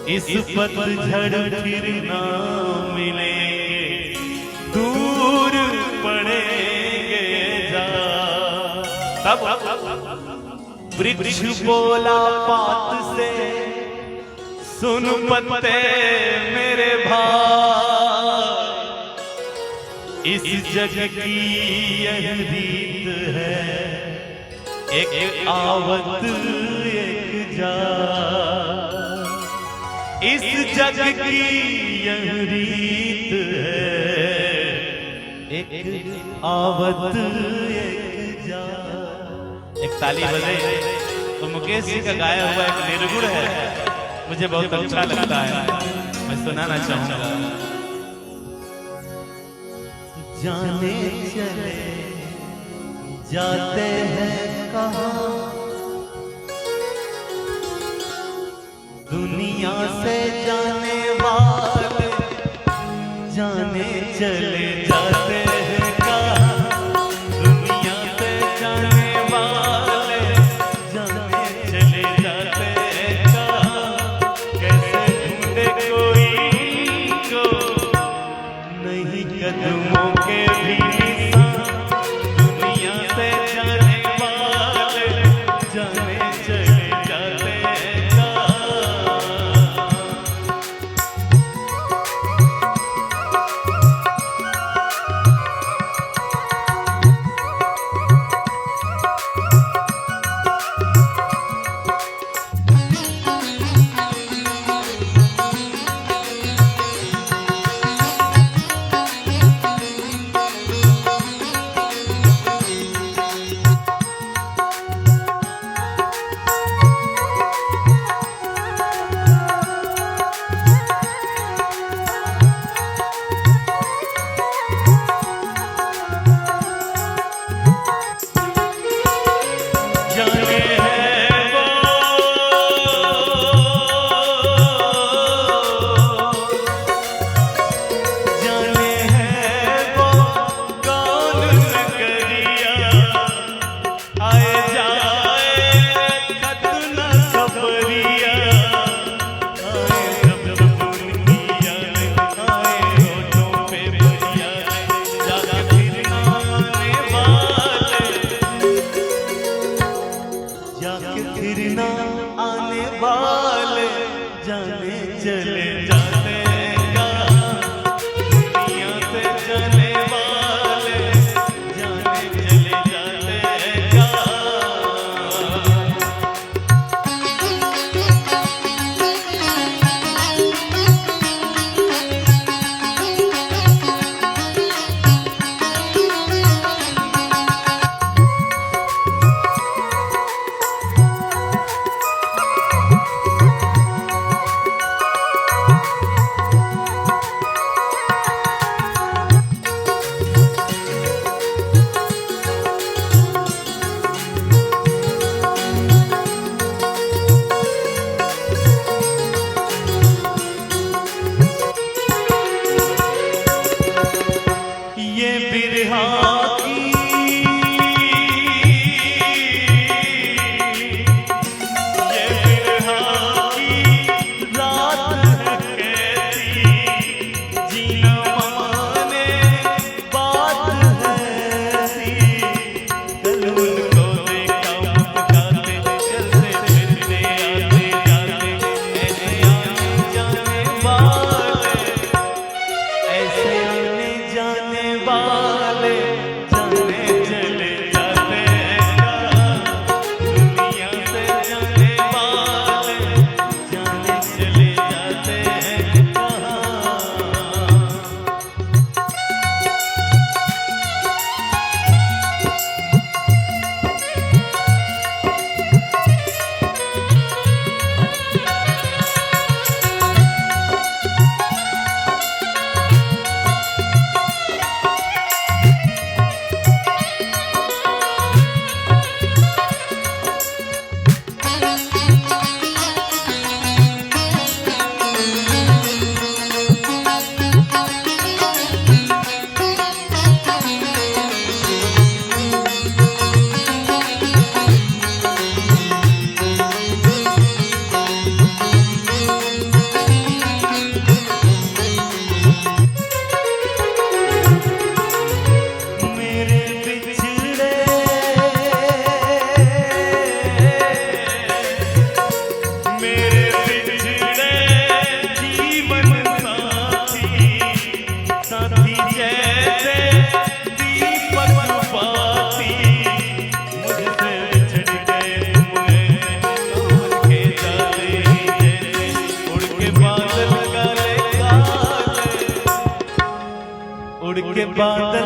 इस पतझड़ फिर ना मिले, दूर पड़ेंगे जा। तब वृक्ष बोला पात से, सुन पत्ते मेरे भाई, इस जग की यह रीत है, एक आवत एक जा। इस जग की यह रीत है, एक आवत एक जा। एक ताली बजे तो मुकेश जी का गाया हुआ एक निर्गुण है, मुझे बहुत अच्छा लगता है, मैं सुनाना चाहूंगा। जाने चले जाते हैं कहाँ, दुनिया से जाने वाले जाने चले जाते हैं कहाँ, दुनिया से जाने वाले जाने चले जाते हैं कहाँ। कैसे ढूंढे कोई इनको नहीं कदमों के भी निशान, दुनिया से जाने वाले जाने चले जाते हैं कहाँ। जाने चले जाते कहाँ, दुनिया से चले वाले जाने चले जाते कहाँ। बादल